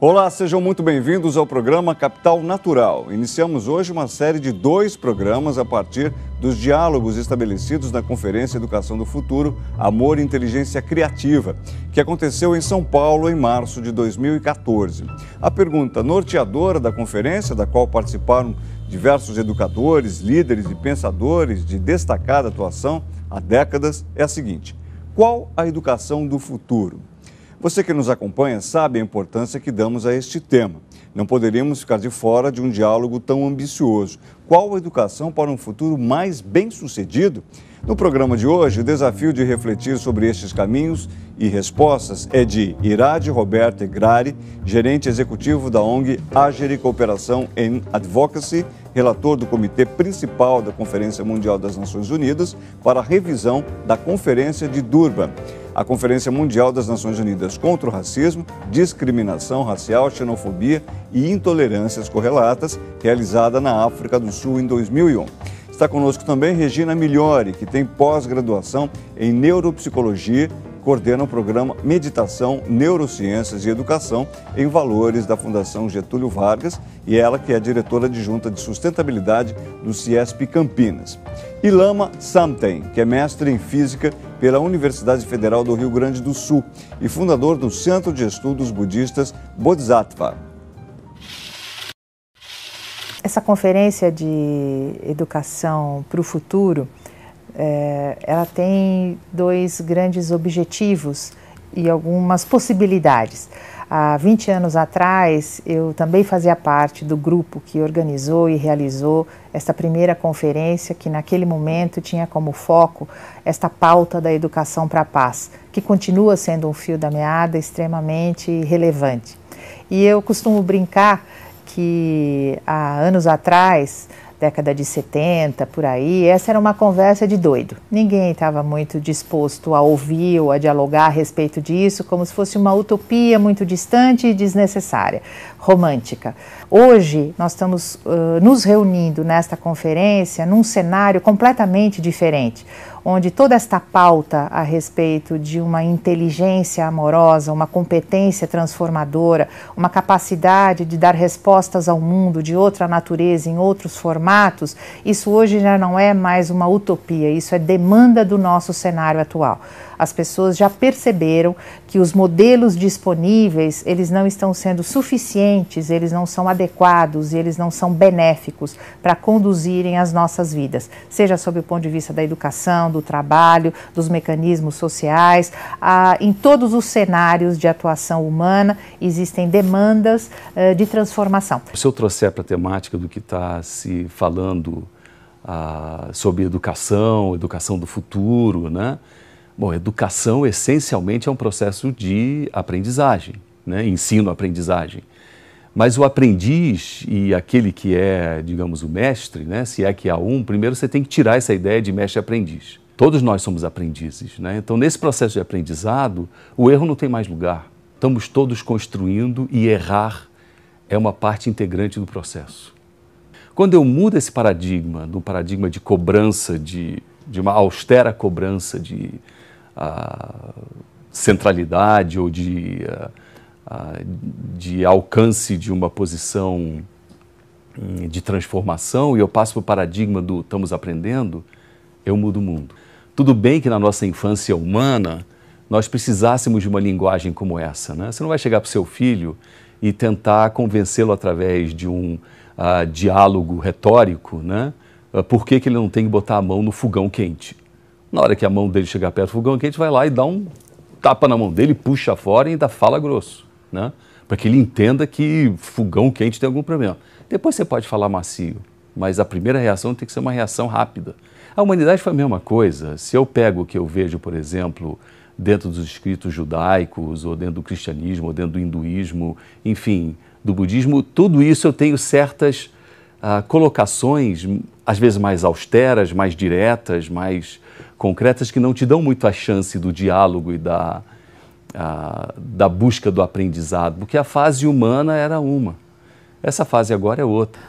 Olá, sejam muito bem-vindos ao programa Capital Natural. Iniciamos hoje uma série de 2 programas a partir dos diálogos estabelecidos na Conferência Educação do Futuro, Amor e Inteligência Criativa, que aconteceu em São Paulo em março de 2014. A pergunta norteadora da conferência, da qual participaram diversos educadores, líderes e pensadores de destacada atuação há décadas, é a seguinte: qual a educação do futuro? Você que nos acompanha sabe a importância que damos a este tema. Não poderíamos ficar de fora de um diálogo tão ambicioso. Qual a educação para um futuro mais bem-sucedido? No programa de hoje, o desafio de refletir sobre estes caminhos e respostas é de Irade Roberta Grari, gerente executivo da ONG Agere Cooperação em Advocacy, relator do Comitê Principal da Conferência Mundial das Nações Unidas para a revisão da Conferência de Durban, a Conferência Mundial das Nações Unidas contra o Racismo, Discriminação Racial, Xenofobia e Intolerâncias Correlatas, realizada na África do Sul em 2001. Está conosco também Regina Migliori, que tem pós-graduação em Neuropsicologia, coordena o programa Meditação, Neurociências e Educação em Valores da Fundação Getúlio Vargas, e ela que é diretora adjunta de Sustentabilidade do CIESP Campinas. E Lama Samten, que é mestre em Física pela Universidade Federal do Rio Grande do Sul e fundador do Centro de Estudos Budistas Bodhisattva. Essa conferência de educação para o futuro, ela tem 2 grandes objetivos e algumas possibilidades. Há 20 anos atrás, eu também fazia parte do grupo que organizou e realizou esta primeira conferência, que naquele momento tinha como foco esta pauta da educação para a paz, que continua sendo um fio da meada extremamente relevante. E eu costumo brincar que há anos atrás, década de 70, por aí, essa era uma conversa de doido. Ninguém estava muito disposto a ouvir ou a dialogar a respeito disso, como se fosse uma utopia muito distante e desnecessária, romântica. Hoje, nós estamos nos reunindo nesta conferência num cenário completamente diferente, onde toda esta pauta a respeito de uma inteligência amorosa, uma competência transformadora, uma capacidade de dar respostas ao mundo de outra natureza, em outros formatos, isso hoje já não é mais uma utopia, isso é demanda do nosso cenário atual. As pessoas já perceberam que os modelos disponíveis, eles não estão sendo suficientes, eles não são adequados e eles não são benéficos para conduzirem as nossas vidas, seja sob o ponto de vista da educação, do trabalho, dos mecanismos sociais, em todos os cenários de atuação humana existem demandas de transformação. Se eu trouxer para a temática do que está se falando sobre educação do futuro, né? Bom, educação essencialmente é um processo de aprendizagem, né? Ensino-aprendizagem. Mas o aprendiz e aquele que é, digamos, o mestre, né? Se é que há um, primeiro você tem que tirar essa ideia de mestre-aprendiz. Todos nós somos aprendizes, né? Então, nesse processo de aprendizado, o erro não tem mais lugar. Estamos todos construindo e errar é uma parte integrante do processo. Quando eu mudo esse paradigma, do paradigma de cobrança, de uma austera cobrança de centralidade ou de alcance de uma posição de transformação, e eu passo para o paradigma do estamos aprendendo, eu mudo o mundo. Tudo bem que na nossa infância humana nós precisássemos de uma linguagem como essa, né? Você não vai chegar para o seu filho e tentar convencê-lo através de um diálogo retórico, né? Por que ele não tem que botar a mão no fogão quente? Na hora que a mão dele chegar perto do fogão quente, vai lá e dá um tapa na mão dele, puxa fora e ainda fala grosso, né? Para que ele entenda que fogão quente tem algum problema. Depois você pode falar macio, mas a primeira reação tem que ser uma reação rápida. A humanidade foi a mesma coisa. Se eu pego o que eu vejo, por exemplo, dentro dos escritos judaicos, ou dentro do cristianismo, ou dentro do hinduísmo, enfim, do budismo, tudo isso eu tenho certas colocações, às vezes mais austeras, mais diretas, mais concretas, que não te dão muito a chance do diálogo e da busca do aprendizado, porque a fase humana era uma. Essa fase agora é outra.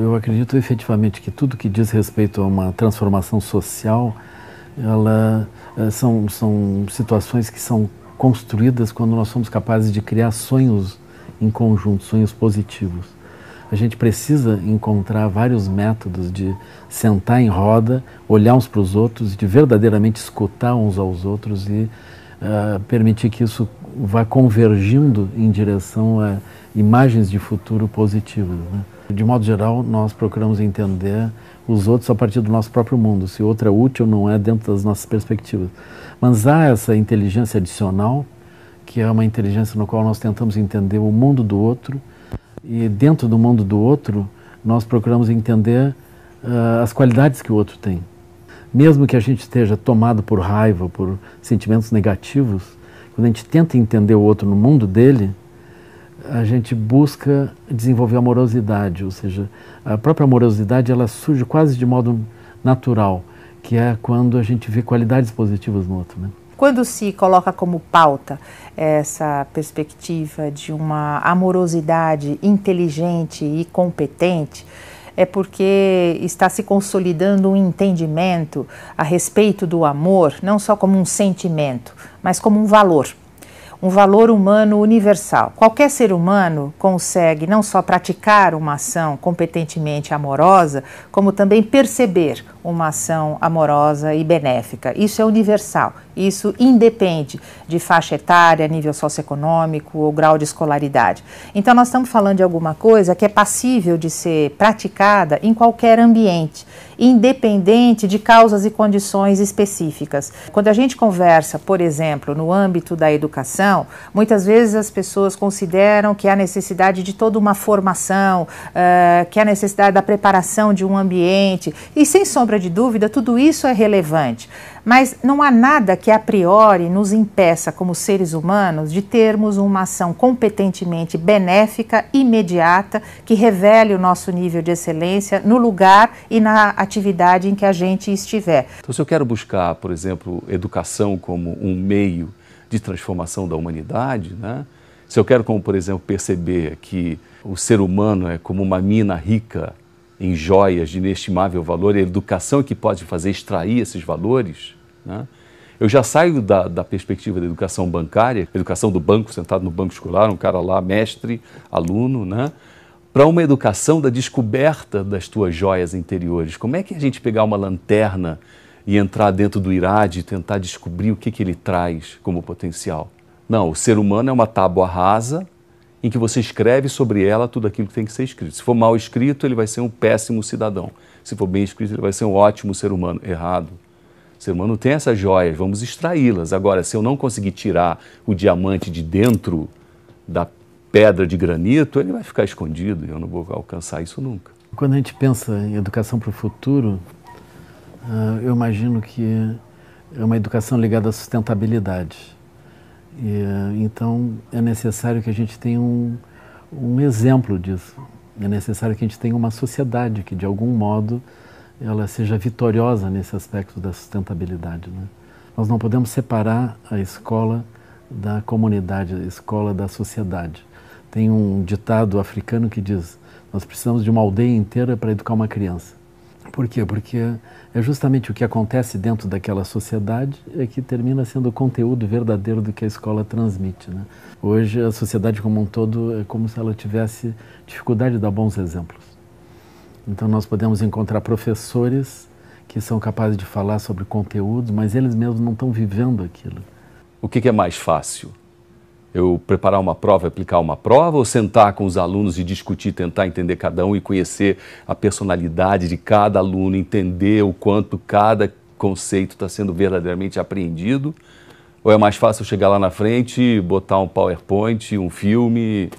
Eu acredito efetivamente que tudo que diz respeito a uma transformação social, são situações que são construídas quando nós somos capazes de criar sonhos em conjunto, sonhos positivos. A gente precisa encontrar vários métodos de sentar em roda, olhar uns para os outros, de verdadeiramente escutar uns aos outros e permitir que isso vá convergindo em direção a imagens de futuro positivas, né? De modo geral, nós procuramos entender os outros a partir do nosso próprio mundo, se o outro é útil ou não é dentro das nossas perspectivas. Mas há essa inteligência adicional, que é uma inteligência no qual nós tentamos entender o mundo do outro, e dentro do mundo do outro, nós procuramos entender as qualidades que o outro tem. Mesmo que a gente esteja tomado por raiva, por sentimentos negativos, quando a gente tenta entender o outro no mundo dele, a gente busca desenvolver amorosidade, ou seja, a própria amorosidade ela surge quase de modo natural, que é quando a gente vê qualidades positivas no outro, né? Quando se coloca como pauta essa perspectiva de uma amorosidade inteligente e competente, é porque está se consolidando um entendimento a respeito do amor, não só como um sentimento, mas como um valor humano universal. Qualquer ser humano consegue não só praticar uma ação competentemente amorosa, como também perceber uma ação amorosa e benéfica. Isso é universal, isso independe de faixa etária, nível socioeconômico ou grau de escolaridade. Então nós estamos falando de alguma coisa que é passível de ser praticada em qualquer ambiente, independente de causas e condições específicas. Quando a gente conversa, por exemplo, no âmbito da educação, muitas vezes as pessoas consideram que há necessidade de toda uma formação, que há necessidade da preparação de um ambiente, e sem sombra de dúvida, tudo isso é relevante. Mas não há nada que a priori nos impeça, como seres humanos, de termos uma ação competentemente benéfica, imediata, que revele o nosso nível de excelência no lugar e na atividade em que a gente estiver. Então, se eu quero buscar, por exemplo, educação como um meio de transformação da humanidade, né? Se eu quero, como por exemplo, perceber que o ser humano é como uma mina rica em joias de inestimável valor, e a educação é que pode fazer extrair esses valores, né? Eu já saio da perspectiva da educação bancária, educação do banco, sentado no banco escolar, um cara lá, mestre, aluno, né? Para uma educação da descoberta das tuas joias interiores. Como é que a gente pegar uma lanterna e entrar dentro do IRAD e tentar descobrir o que ele traz como potencial? Não, o ser humano é uma tábua rasa em que você escreve sobre ela tudo aquilo que tem que ser escrito. Se for mal escrito, ele vai ser um péssimo cidadão. Se for bem escrito, ele vai ser um ótimo ser humano. Errado. O ser humano tem essas joias, vamos extraí-las. Agora, se eu não conseguir tirar o diamante de dentro da pedra de granito, ele vai ficar escondido e eu não vou alcançar isso nunca. Quando a gente pensa em educação para o futuro, eu imagino que é uma educação ligada à sustentabilidade. Então, é necessário que a gente tenha um exemplo disso. É necessário que a gente tenha uma sociedade que, de algum modo, ela seja vitoriosa nesse aspecto da sustentabilidade, né? Nós não podemos separar a escola da comunidade, a escola da sociedade. Tem um ditado africano que diz: nós precisamos de uma aldeia inteira para educar uma criança. Por quê? Porque é justamente o que acontece dentro daquela sociedade é que termina sendo o conteúdo verdadeiro do que a escola transmite, né? Hoje a sociedade como um todo é como se ela tivesse dificuldade de dar bons exemplos. Então nós podemos encontrar professores que são capazes de falar sobre conteúdos, mas eles mesmos não estão vivendo aquilo. O que é mais fácil? Eu preparar uma prova, aplicar uma prova, ou sentar com os alunos e discutir, tentar entender cada um e conhecer a personalidade de cada aluno, entender o quanto cada conceito está sendo verdadeiramente apreendido? Ou é mais fácil chegar lá na frente, botar um PowerPoint, um filme?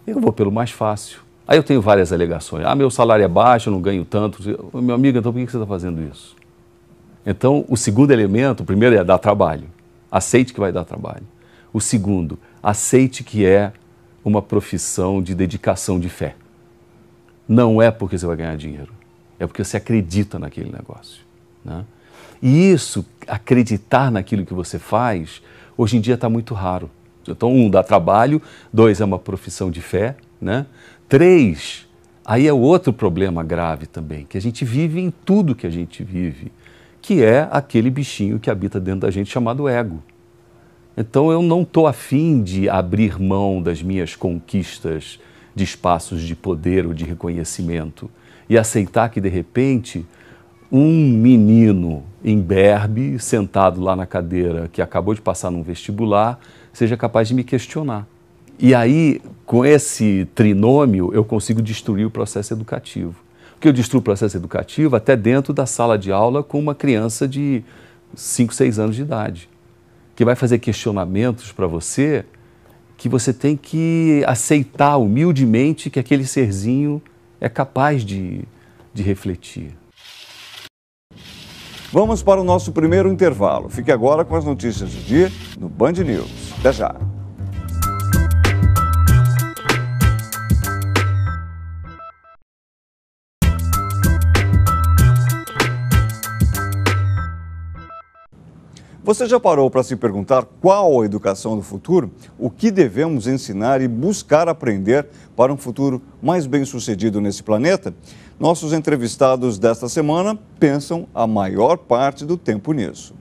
Eu vou pelo mais fácil. Aí eu tenho várias alegações. Meu salário é baixo, eu não ganho tanto. Meu amigo, então por que você está fazendo isso? Então, o segundo elemento, o primeiro é dar trabalho. Aceite que vai dar trabalho. O segundo, aceite que é uma profissão de dedicação de fé. Não é porque você vai ganhar dinheiro, é porque você acredita naquele negócio, né? E isso, acreditar naquilo que você faz, hoje em dia está muito raro. Então, dá trabalho, 2, é uma profissão de fé, né? 3, aí é outro problema grave também, que a gente vive em tudo que a gente vive, que é aquele bichinho que habita dentro da gente chamado ego. Então eu não estou afim de abrir mão das minhas conquistas de espaços de poder ou de reconhecimento e aceitar que, de repente, um menino imberbe, sentado lá na cadeira, que acabou de passar num vestibular, seja capaz de me questionar. E aí, com esse trinômio, eu consigo destruir o processo educativo. Porque eu destruo o processo educativo até dentro da sala de aula com uma criança de 5, 6 anos de idade, que vai fazer questionamentos para você que você tem que aceitar humildemente que aquele serzinho é capaz de refletir. Vamos para o nosso primeiro intervalo. Fique agora com as notícias do dia no Band News. Até já! Você já parou para se perguntar qual a educação do futuro? O que devemos ensinar e buscar aprender para um futuro mais bem-sucedido nesse planeta? Nossos entrevistados desta semana pensam a maior parte do tempo nisso.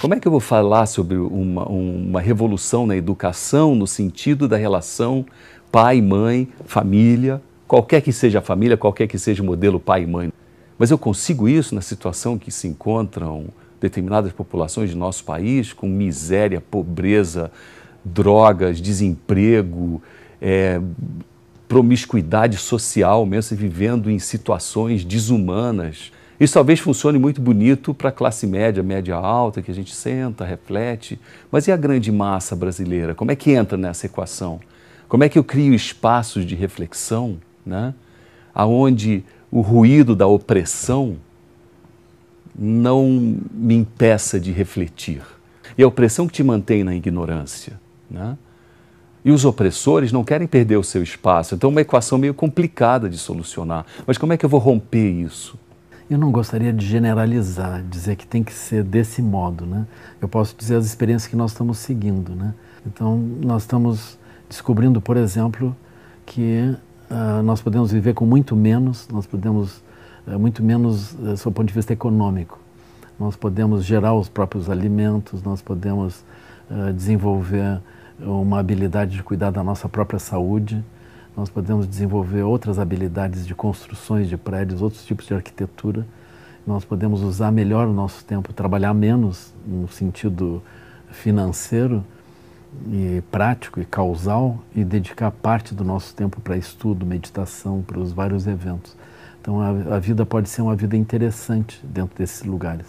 Como é que eu vou falar sobre uma revolução na educação no sentido da relação pai, mãe, família, qualquer que seja a família, qualquer que seja o modelo pai e mãe? Mas eu consigo isso na situação que se encontram determinadas populações de nosso país, com miséria, pobreza, drogas, desemprego, promiscuidade social, mesmo vivendo em situações desumanas. Isso talvez funcione muito bonito para a classe média, média alta, que a gente senta, reflete. Mas e a grande massa brasileira? Como é que entra nessa equação? Como é que eu crio espaços de reflexão, né? Onde o ruído da opressão não me impeça de refletir? E a opressão que te mantém na ignorância, né? E os opressores não querem perder o seu espaço. Então é uma equação meio complicada de solucionar. Mas como é que eu vou romper isso? Eu não gostaria de generalizar, dizer que tem que ser desse modo, né? Eu posso dizer as experiências que nós estamos seguindo, né? Então, nós estamos descobrindo, por exemplo, que nós podemos viver com muito menos, nós podemos, muito menos do seu ponto de vista econômico. Nós podemos gerar os próprios alimentos, nós podemos desenvolver uma habilidade de cuidar da nossa própria saúde, nós podemos desenvolver outras habilidades de construções de prédios, outros tipos de arquitetura. Nós podemos usar melhor o nosso tempo, trabalhar menos no sentido financeiro e prático e causal e dedicar parte do nosso tempo para estudo, meditação, para os vários eventos. Então a vida pode ser uma vida interessante dentro desses lugares.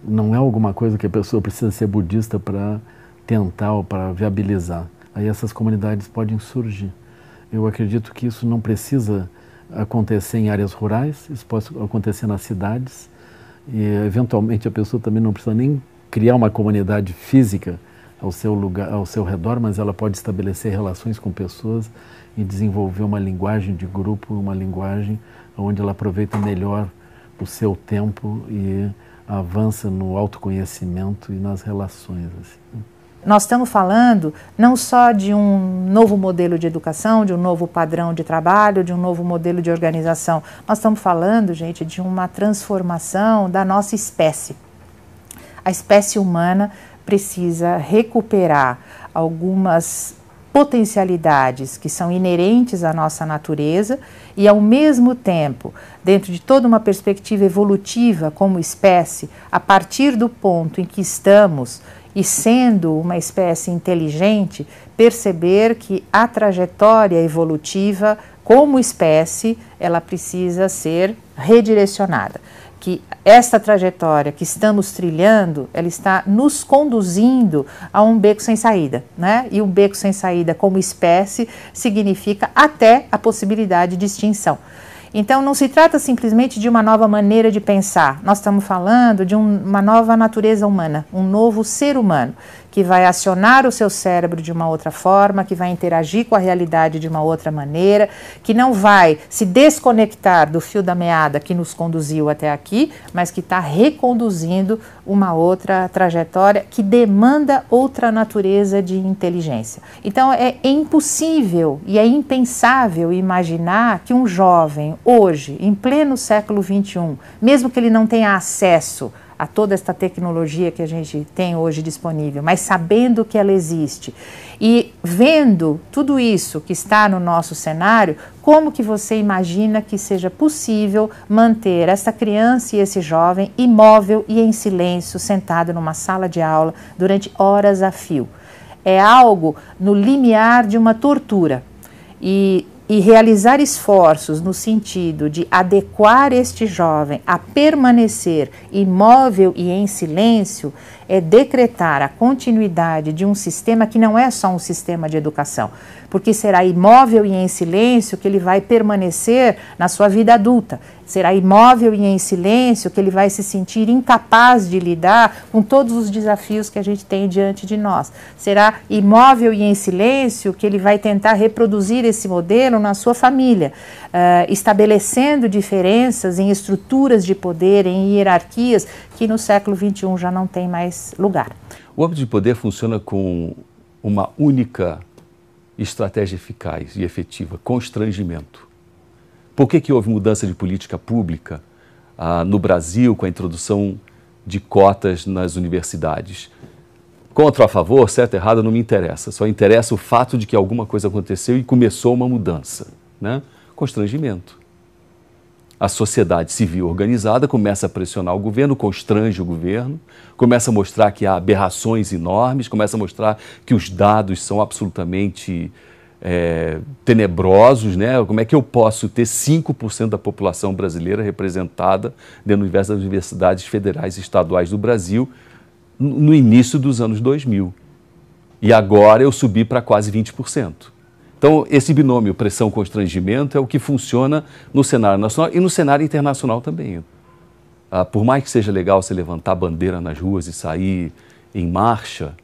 Não é alguma coisa que a pessoa precisa ser budista para tentar ou para viabilizar. Aí essas comunidades podem surgir. Eu acredito que isso não precisa acontecer em áreas rurais, isso pode acontecer nas cidades e eventualmente a pessoa também não precisa nem criar uma comunidade física ao seu lugar, ao seu redor, mas ela pode estabelecer relações com pessoas e desenvolver uma linguagem de grupo, uma linguagem onde ela aproveita melhor o seu tempo e avança no autoconhecimento e nas relações, assim. Nós estamos falando não só de um novo modelo de educação, de um novo padrão de trabalho, de um novo modelo de organização. Nós estamos falando, gente, de uma transformação da nossa espécie. A espécie humana precisa recuperar algumas potencialidades que são inerentes à nossa natureza e, ao mesmo tempo, dentro de toda uma perspectiva evolutiva como espécie, a partir do ponto em que estamos e sendo uma espécie inteligente, perceber que a trajetória evolutiva como espécie, ela precisa ser redirecionada. Que esta trajetória que estamos trilhando, ela está nos conduzindo a um beco sem saída, né? E um beco sem saída como espécie significa até a possibilidade de extinção. Então, não se trata simplesmente de uma nova maneira de pensar. Nós estamos falando de uma nova natureza humana, um novo ser humano, que vai acionar o seu cérebro de uma outra forma, que vai interagir com a realidade de uma outra maneira, que não vai se desconectar do fio da meada que nos conduziu até aqui, mas que está reconduzindo uma outra trajetória que demanda outra natureza de inteligência. Então, é impossível e é impensável imaginar que um jovem, hoje, em pleno século XXI, mesmo que ele não tenha acesso a toda esta tecnologia que a gente tem hoje disponível, mas sabendo que ela existe e vendo tudo isso que está no nosso cenário, como que você imagina que seja possível manter essa criança e esse jovem imóvel e em silêncio, sentado numa sala de aula durante horas a fio? É algo no limiar de uma tortura. E realizar esforços no sentido de adequar este jovem a permanecer imóvel e em silêncio é decretar a continuidade de um sistema que não é só um sistema de educação, porque será imóvel e em silêncio que ele vai permanecer na sua vida adulta. Será imóvel e em silêncio que ele vai se sentir incapaz de lidar com todos os desafios que a gente tem diante de nós. Será imóvel e em silêncio que ele vai tentar reproduzir esse modelo na sua família, estabelecendo diferenças em estruturas de poder, em hierarquias, que no século XXI já não tem mais lugar. O âmbito de poder funciona com uma única estratégia eficaz e efetiva: constrangimento. Por que houve mudança de política pública no Brasil com a introdução de cotas nas universidades? Contra ou a favor, certo ou errado, não me interessa. Só interessa o fato de que alguma coisa aconteceu e começou uma mudança, né? Constrangimento. A sociedade civil organizada começa a pressionar o governo, constrange o governo, começa a mostrar que há aberrações enormes, começa a mostrar que os dados são absolutamente tenebrosos, né? Como é que eu posso ter 5% da população brasileira representada dentro do universo das universidades federais e estaduais do Brasil no início dos anos 2000? E agora eu subi para quase 20%. Então, esse binômio pressão-constrangimento é o que funciona no cenário nacional e no cenário internacional também. Por mais que seja legal você levantar bandeira nas ruas e sair em marcha,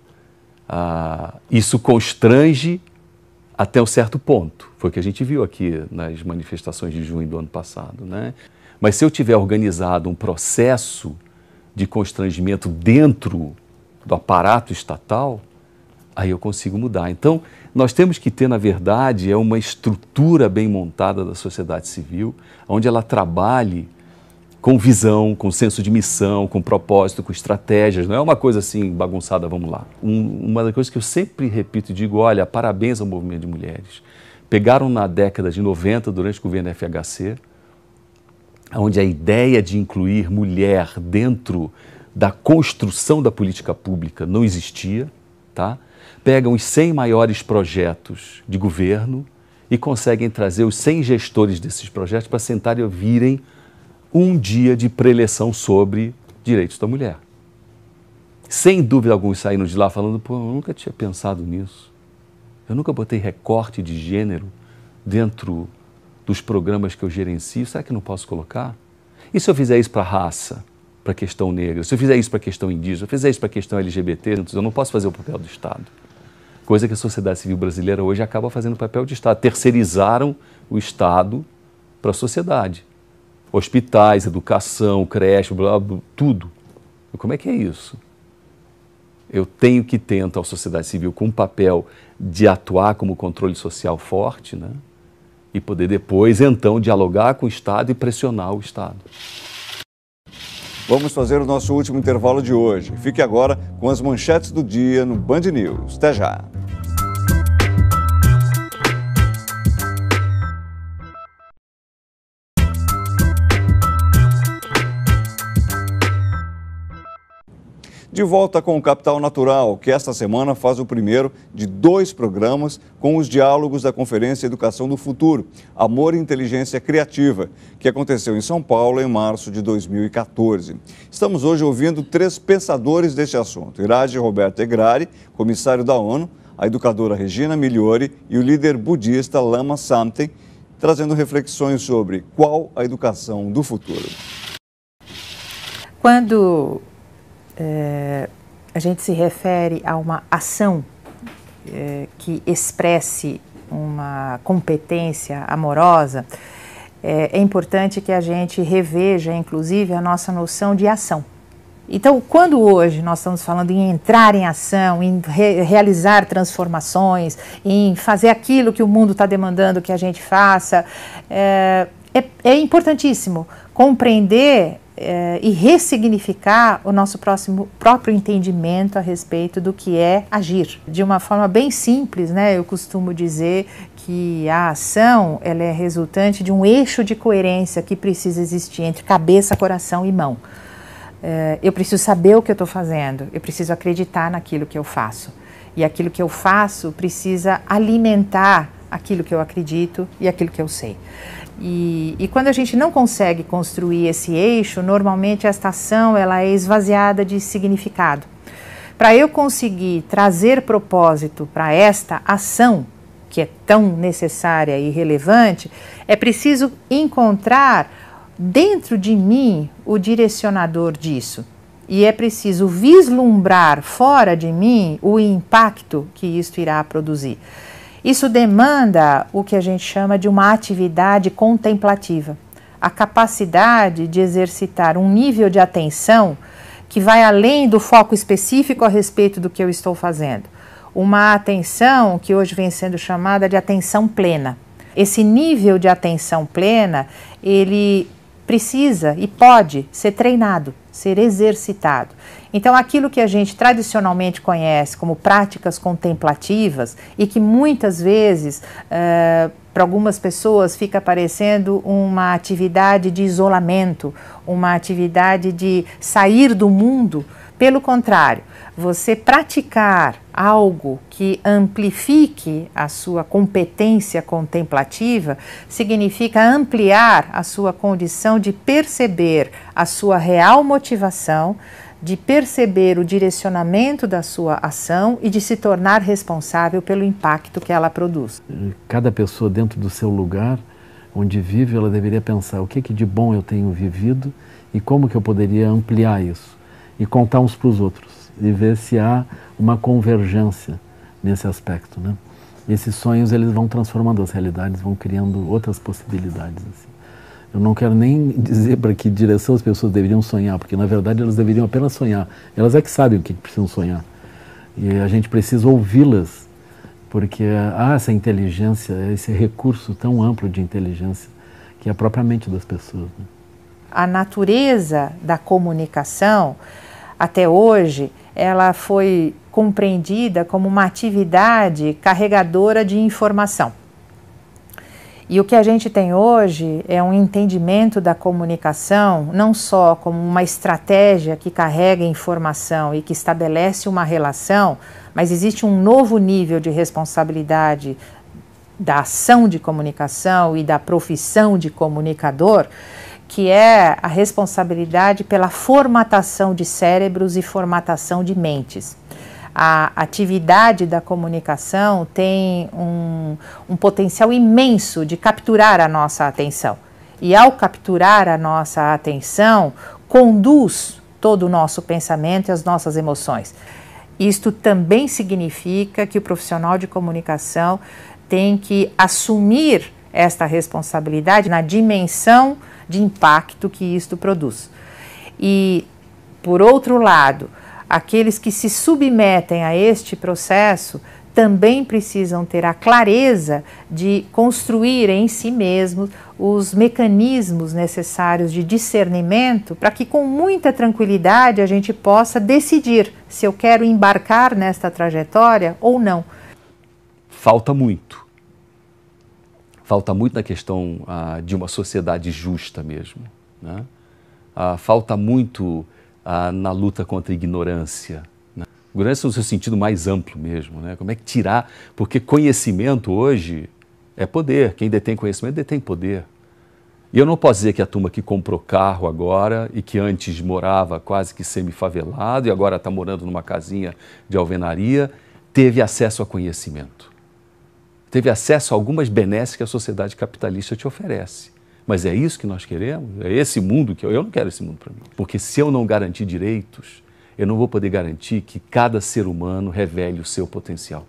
isso constrange até um certo ponto. Foi o que a gente viu aqui nas manifestações de junho do ano passado, né? Mas se eu tiver organizado um processo de constrangimento dentro do aparato estatal, aí eu consigo mudar. Então, nós temos que ter, na verdade, uma estrutura bem montada da sociedade civil, onde ela trabalhe com visão, com senso de missão, com propósito, com estratégias. Não é uma coisa assim bagunçada, vamos lá. Uma das coisas que eu sempre repito e digo: olha, parabéns ao movimento de mulheres. Pegaram na década de 90, durante o governo FHC, onde a ideia de incluir mulher dentro da construção da política pública não existia, tá? Pegam os 100 maiores projetos de governo e conseguem trazer os 100 gestores desses projetos para sentar e ouvirem um dia de preleção sobre direitos da mulher. Sem dúvida alguns saíram de lá falando: pô, eu nunca tinha pensado nisso. Eu nunca botei recorte de gênero dentro dos programas que eu gerencio. Será que não posso colocar? E se eu fizer isso para a raça, para a questão negra? Se eu fizer isso para a questão indígena? Se eu fizer isso para a questão LGBT? Eu não posso fazer o papel do Estado. Coisa que a sociedade civil brasileira hoje acaba fazendo o papel de Estado. Terceirizaram o Estado para a sociedade. Hospitais, educação, creche, blá, blá, tudo. Como é que é isso? Eu tenho que ter, então, a sociedade civil com um papel de atuar como controle social forte, né? E poder depois, então, dialogar com o Estado e pressionar o Estado. Vamos fazer o nosso último intervalo de hoje. Fique agora com as manchetes do dia no Band News. Até já! De volta com o Capital Natural, que esta semana faz o primeiro de 2 programas com os diálogos da Conferência Educação do Futuro, Amor e Inteligência Criativa, que aconteceu em São Paulo em março de 2014. Estamos hoje ouvindo 3 pensadores deste assunto: Iraj Roberto Egrari, comissário da ONU, a educadora Regina Migliori e o líder budista Lama Samten, trazendo reflexões sobre qual a educação do futuro. Quando a gente se refere a uma ação que expresse uma competência amorosa, é importante que a gente reveja, inclusive, a nossa noção de ação. Então, quando hoje nós estamos falando em entrar em ação, em realizar transformações, em fazer aquilo que o mundo está demandando que a gente faça, é importantíssimo compreender e ressignificar o nosso próprio entendimento a respeito do que é agir. De uma forma bem simples, né, eu costumo dizer que a ação ela é resultante de um eixo de coerência que precisa existir entre cabeça, coração e mão. Eu preciso saber o que eu estou fazendo, eu preciso acreditar naquilo que eu faço. E aquilo que eu faço precisa alimentar aquilo que eu acredito e aquilo que eu sei. E quando a gente não consegue construir esse eixo, normalmente esta ação ela é esvaziada de significado. Para eu conseguir trazer propósito para esta ação, que é tão necessária e relevante, é preciso encontrar dentro de mim o direcionador disso. E é preciso vislumbrar fora de mim o impacto que isto irá produzir. Isso demanda o que a gente chama de uma atividade contemplativa, a capacidade de exercitar um nível de atenção que vai além do foco específico a respeito do que eu estou fazendo. Uma atenção que hoje vem sendo chamada de atenção plena. Esse nível de atenção plena, ele precisa e pode ser treinado, ser exercitado. Então, aquilo que a gente tradicionalmente conhece como práticas contemplativas e que muitas vezes, para algumas pessoas, fica parecendo uma atividade de isolamento, uma atividade de sair do mundo. Pelo contrário, você praticar algo que amplifique a sua competência contemplativa significa ampliar a sua condição de perceber a sua real motivação, de perceber o direcionamento da sua ação e de se tornar responsável pelo impacto que ela produz. Cada pessoa dentro do seu lugar, onde vive, ela deveria pensar o que de bom eu tenho vivido e como que eu poderia ampliar isso. E contar uns para os outros, e ver se há uma convergência nesse aspecto, né? Esses sonhos, eles vão transformando as realidades, vão criando outras possibilidades, assim. Eu não quero nem dizer para que direção as pessoas deveriam sonhar, porque na verdade elas deveriam apenas sonhar. Elas é que sabem o que precisam sonhar. E a gente precisa ouvi-las, porque há essa inteligência, esse recurso tão amplo de inteligência, que é a própria mente das pessoas, né? A natureza da comunicação, até hoje, ela foi compreendida como uma atividade carregadora de informação. E o que a gente tem hoje é um entendimento da comunicação não só como uma estratégia que carrega informação e que estabelece uma relação, mas existe um novo nível de responsabilidade da ação de comunicação e da profissão de comunicador, que é a responsabilidade pela formatação de cérebros e formatação de mentes. A atividade da comunicação tem um potencial imenso de capturar a nossa atenção. E ao capturar a nossa atenção, conduz todo o nosso pensamento e as nossas emoções. Isto também significa que o profissional de comunicação tem que assumir esta responsabilidade na dimensão de impacto que isto produz. E, por outro lado, aqueles que se submetem a este processo também precisam ter a clareza de construir em si mesmos os mecanismos necessários de discernimento para que com muita tranquilidade a gente possa decidir se eu quero embarcar nesta trajetória ou não. Falta muito. Falta muito na questão de uma sociedade justa mesmo, né? Falta muito na luta contra a ignorância, né? Ignorância no seu sentido mais amplo mesmo, né? Como é que tirar? Porque conhecimento hoje é poder. Quem detém conhecimento detém poder. E eu não posso dizer que a turma que comprou carro agora e que antes morava quase que semi-favelado e agora está morando numa casinha de alvenaria, teve acesso a conhecimento. Teve acesso a algumas benesses que a sociedade capitalista te oferece. Mas é isso que nós queremos? É esse mundo que eu não quero esse mundo para mim. Porque se eu não garantir direitos, eu não vou poder garantir que cada ser humano revele o seu potencial.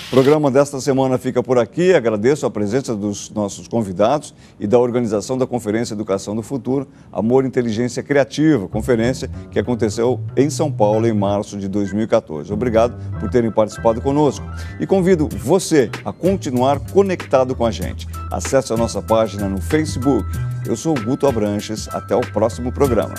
O programa desta semana fica por aqui. Agradeço a presença dos nossos convidados e da organização da Conferência Educação do Futuro, Amor e Inteligência Criativa, conferência que aconteceu em São Paulo em março de 2014. Obrigado por terem participado conosco. E convido você a continuar conectado com a gente. Acesse a nossa página no Facebook Eu sou o Guto Abranches. Até o próximo programa.